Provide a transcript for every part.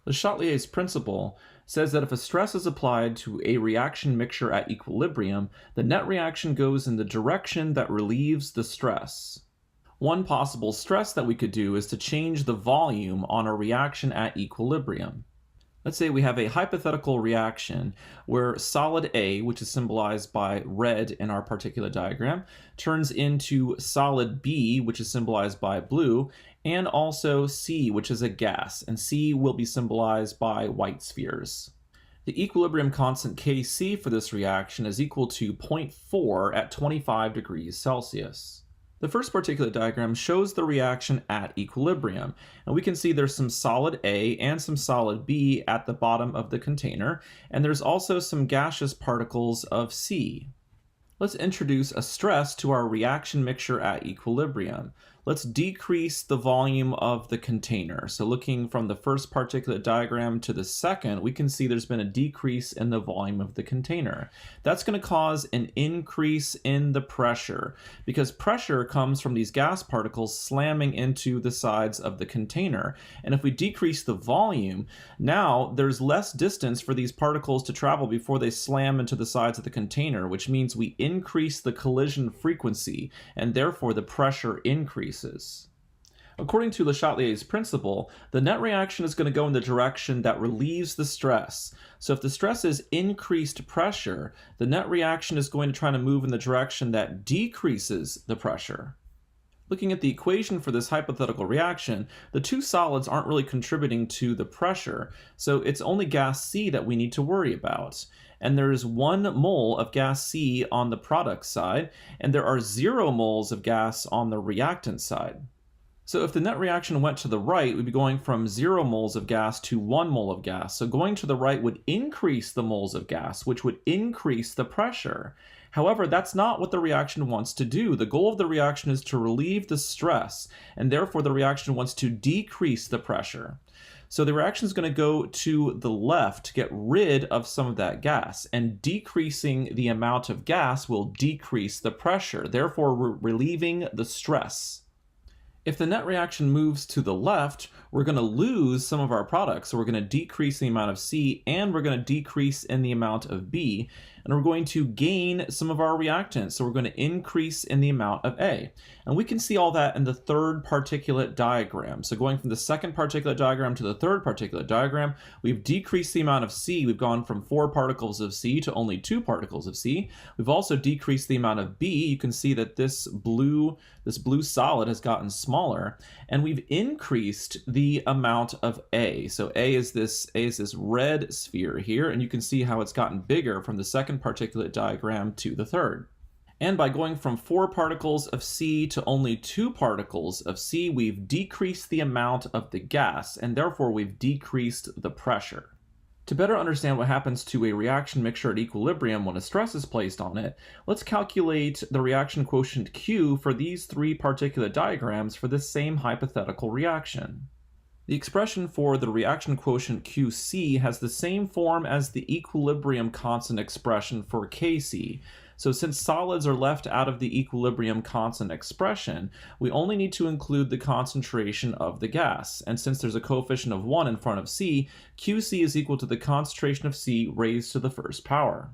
Le Chatelier's principle says that if a stress is applied to a reaction mixture at equilibrium, the net reaction goes in the direction that relieves the stress. One possible stress that we could do is to change the volume on a reaction at equilibrium. Let's say we have a hypothetical reaction where solid A, which is symbolized by red in our particulate diagram, turns into solid B, which is symbolized by blue, and also C, which is a gas, and C will be symbolized by white spheres. The equilibrium constant Kc for this reaction is equal to 0.4 at 25 degrees Celsius. The first particulate diagram shows the reaction at equilibrium, and we can see there's some solid A and some solid B at the bottom of the container, and there's also some gaseous particles of C. Let's introduce a stress to our reaction mixture at equilibrium. Let's decrease the volume of the container. So looking from the first particulate diagram to the second, we can see there's been a decrease in the volume of the container. That's going to cause an increase in the pressure, because pressure comes from these gas particles slamming into the sides of the container. And if we decrease the volume, now there's less distance for these particles to travel before they slam into the sides of the container, which means we increase the collision frequency, and therefore the pressure increases. According to Le Chatelier's principle, the net reaction is going to go in the direction that relieves the stress. So if the stress is increased pressure, the net reaction is going to try to move in the direction that decreases the pressure. Looking at the equation for this hypothetical reaction, the two solids aren't really contributing to the pressure, so it's only gas C that we need to worry about. And there is 1 mole of gas C on the product side, and there are 0 moles of gas on the reactant side. So if the net reaction went to the right, we'd be going from 0 moles of gas to 1 mole of gas. So going to the right would increase the moles of gas, which would increase the pressure. However, that's not what the reaction wants to do. The goal of the reaction is to relieve the stress, and therefore the reaction wants to decrease the pressure. So the reaction is going to go to the left to get rid of some of that gas, and decreasing the amount of gas will decrease the pressure, therefore relieving the stress. If the net reaction moves to the left, we're going to lose some of our products. So we're going to decrease the amount of C, and we're going to decrease in the amount of B, and we're going to gain some of our reactants. So we're going to increase in the amount of A. And we can see all that in the third particulate diagram. So going from the second particulate diagram to the third particulate diagram, we've decreased the amount of C. We've gone from 4 particles of C to only 2 particles of C. We've also decreased the amount of B. You can see that this blue solid has gotten smaller, and we've increased the amount of A. So A is this red sphere here, and you can see how it's gotten bigger from the second particulate diagram to the third. And by going from 4 particles of C to only 2 particles of C, we've decreased the amount of the gas, and therefore we've decreased the pressure. To better understand what happens to a reaction mixture at equilibrium when a stress is placed on it, let's calculate the reaction quotient Q for these 3 particulate diagrams for this same hypothetical reaction. The expression for the reaction quotient Qc has the same form as the equilibrium constant expression for Kc. So since solids are left out of the equilibrium constant expression, we only need to include the concentration of the gas. And since there's a coefficient of 1 in front of C, Qc is equal to the concentration of C raised to the first power.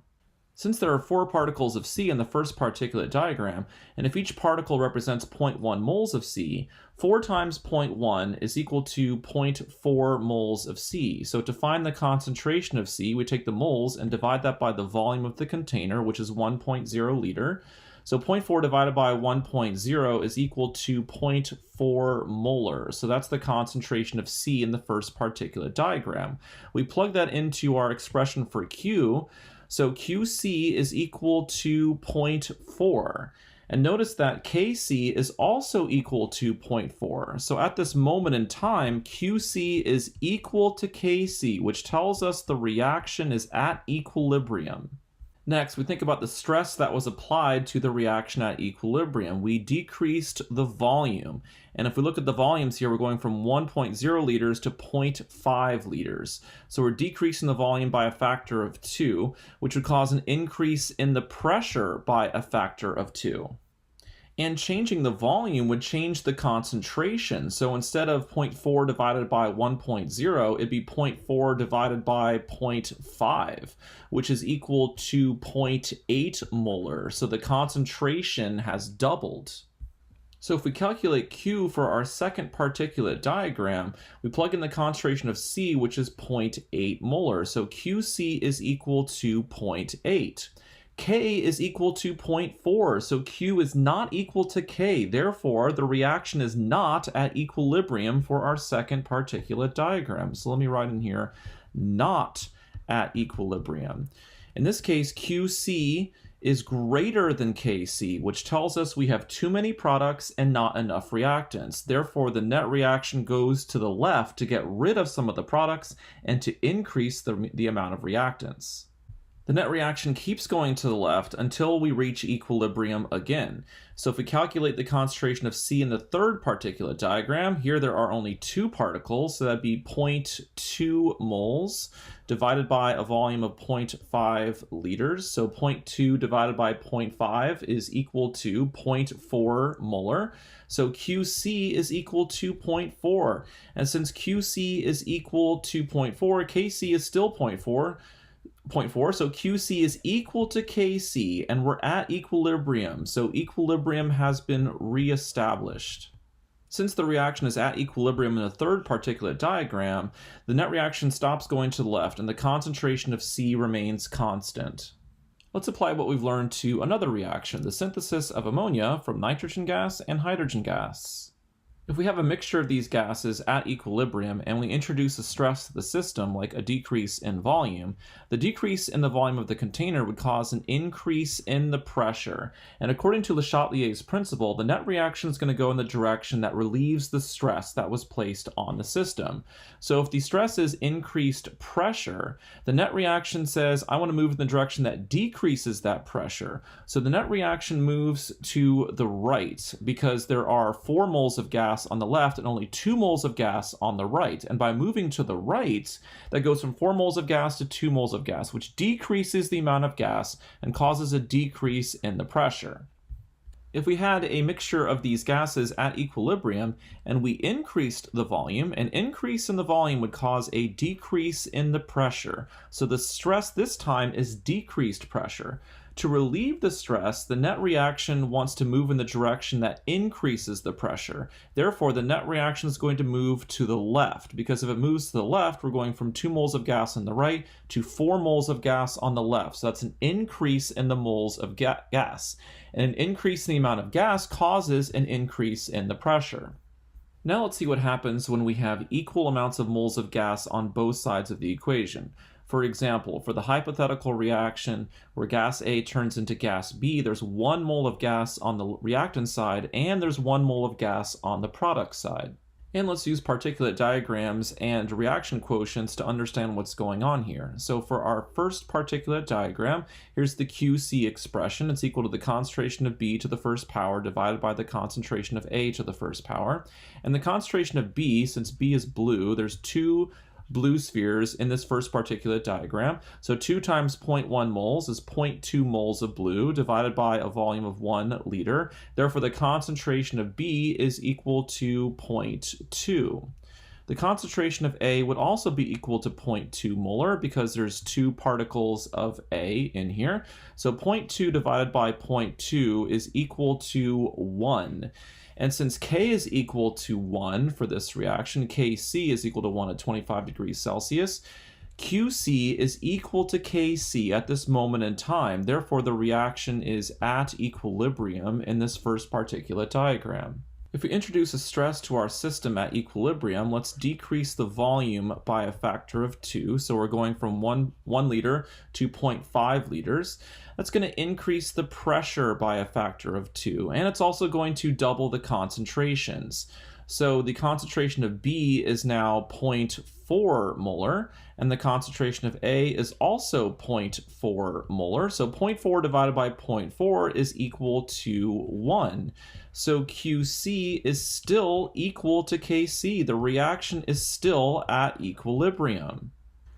Since there are 4 particles of C in the first particulate diagram, and if each particle represents 0.1 moles of C, 4 times 0.1 is equal to 0.4 moles of C. So to find the concentration of C, we take the moles and divide that by the volume of the container, which is 1.0 liter. So 0.4 divided by 1.0 is equal to 0.4 molar. So that's the concentration of C in the first particulate diagram. We plug that into our expression for Q. So Qc is equal to 0.4. And notice that Kc is also equal to 0.4. So at this moment in time, Qc is equal to Kc, which tells us the reaction is at equilibrium. Next, we think about the stress that was applied to the reaction at equilibrium. We decreased the volume. And if we look at the volumes here, we're going from 1.0 liters to 0.5 liters. So we're decreasing the volume by a factor of 2, which would cause an increase in the pressure by a factor of 2. And changing the volume would change the concentration. So instead of 0.4 divided by 1.0, it'd be 0.4 divided by 0.5, which is equal to 0.8 molar. So the concentration has doubled. So if we calculate Q for our second particulate diagram, we plug in the concentration of C, which is 0.8 molar. So QC is equal to 0.8. K is equal to 0.4, so Q is not equal to K. Therefore, the reaction is not at equilibrium for our second particulate diagram. So let me write in here, not at equilibrium. In this case, QC is greater than KC, which tells us we have too many products and not enough reactants. Therefore, the net reaction goes to the left to get rid of some of the products and to increase the amount of reactants. The net reaction keeps going to the left until we reach equilibrium again. So if we calculate the concentration of C in the third particulate diagram, here there are only 2 particles, so that'd be 0.2 moles divided by a volume of 0.5 liters. So 0.2 divided by 0.5 is equal to 0.4 molar. So QC is equal to 0.4. And since QC is equal to 0.4, KC is still 0.4, so QC is equal to KC, and we're at equilibrium, so equilibrium has been reestablished. Since the reaction is at equilibrium in the third particulate diagram, the net reaction stops going to the left, and the concentration of C remains constant. Let's apply what we've learned to another reaction, the synthesis of ammonia from nitrogen gas and hydrogen gas. If we have a mixture of these gases at equilibrium and we introduce a stress to the system, like a decrease in volume, the decrease in the volume of the container would cause an increase in the pressure. And according to Chatelier's principle, the net reaction is going to go in the direction that relieves the stress that was placed on the system. So if the stress is increased pressure, the net reaction says, I want to move in the direction that decreases that pressure. So the net reaction moves to the right because there are 4 moles of gas on the left and only 2 moles of gas on the right. And by moving to the right, that goes from 4 moles of gas to 2 moles of gas, which decreases the amount of gas and causes a decrease in the pressure. If we had a mixture of these gases at equilibrium and we increased the volume, an increase in the volume would cause a decrease in the pressure. So the stress this time is decreased pressure. To relieve the stress, the net reaction wants to move in the direction that increases the pressure. Therefore, the net reaction is going to move to the left, because if it moves to the left, we're going from 2 moles of gas on the right to 4 moles of gas on the left. So that's an increase in the moles of gas. And an increase in the amount of gas causes an increase in the pressure. Now let's see what happens when we have equal amounts of moles of gas on both sides of the equation. For example, for the hypothetical reaction where gas A turns into gas B, there's 1 mole of gas on the reactant side and there's 1 mole of gas on the product side. And let's use particulate diagrams and reaction quotients to understand what's going on here. So for our first particulate diagram, here's the QC expression. It's equal to the concentration of B to the first power divided by the concentration of A to the first power. And the concentration of B, since B is blue, there's 2 blue spheres in this first particulate diagram. So 2 times 0.1 moles is 0.2 moles of blue divided by a volume of 1 liter. Therefore, the concentration of B is equal to 0.2. The concentration of A would also be equal to 0.2 molar because there's 2 particles of A in here. So 0.2 divided by 0.2 is equal to 1. And since K is equal to 1 for this reaction, Kc is equal to 1 at 25 degrees Celsius, QC is equal to Kc at this moment in time. Therefore, the reaction is at equilibrium in this first particulate diagram. If we introduce a stress to our system at equilibrium, let's decrease the volume by a factor of 2. So we're going from 1 liter to 0.5 liters. That's going to increase the pressure by a factor of 2. And it's also going to double the concentrations. So the concentration of B is now 0.4 molar, and the concentration of A is also 0.4 molar. So 0.4 divided by 0.4 is equal to 1. So QC is still equal to KC. The reaction is still at equilibrium.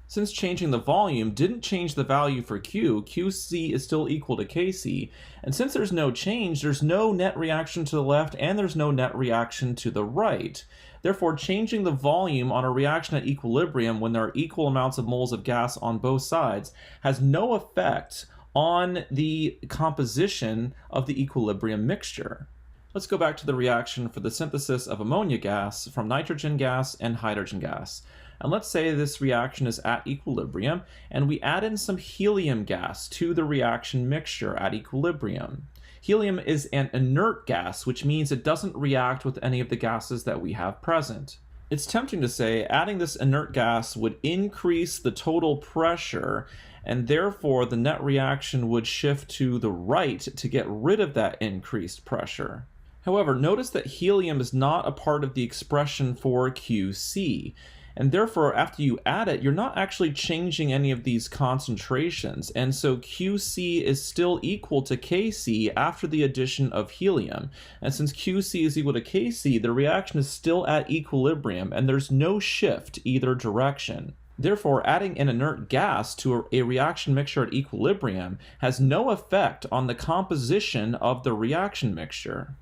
Since changing the volume didn't change the value for Q, QC is still equal to KC. And since there's no change, there's no net reaction to the left and there's no net reaction to the right. Therefore, changing the volume on a reaction at equilibrium when there are equal amounts of moles of gas on both sides has no effect on the composition of the equilibrium mixture. Let's go back to the reaction for the synthesis of ammonia gas from nitrogen gas and hydrogen gas. And let's say this reaction is at equilibrium, and we add in some helium gas to the reaction mixture at equilibrium. Helium is an inert gas, which means it doesn't react with any of the gases that we have present. It's tempting to say adding this inert gas would increase the total pressure, and therefore the net reaction would shift to the right to get rid of that increased pressure. However, notice that helium is not a part of the expression for QC. And therefore, after you add it, you're not actually changing any of these concentrations. And so QC is still equal to KC after the addition of helium. And since QC is equal to KC, the reaction is still at equilibrium, and there's no shift either direction. Therefore, adding an inert gas to a reaction mixture at equilibrium has no effect on the composition of the reaction mixture.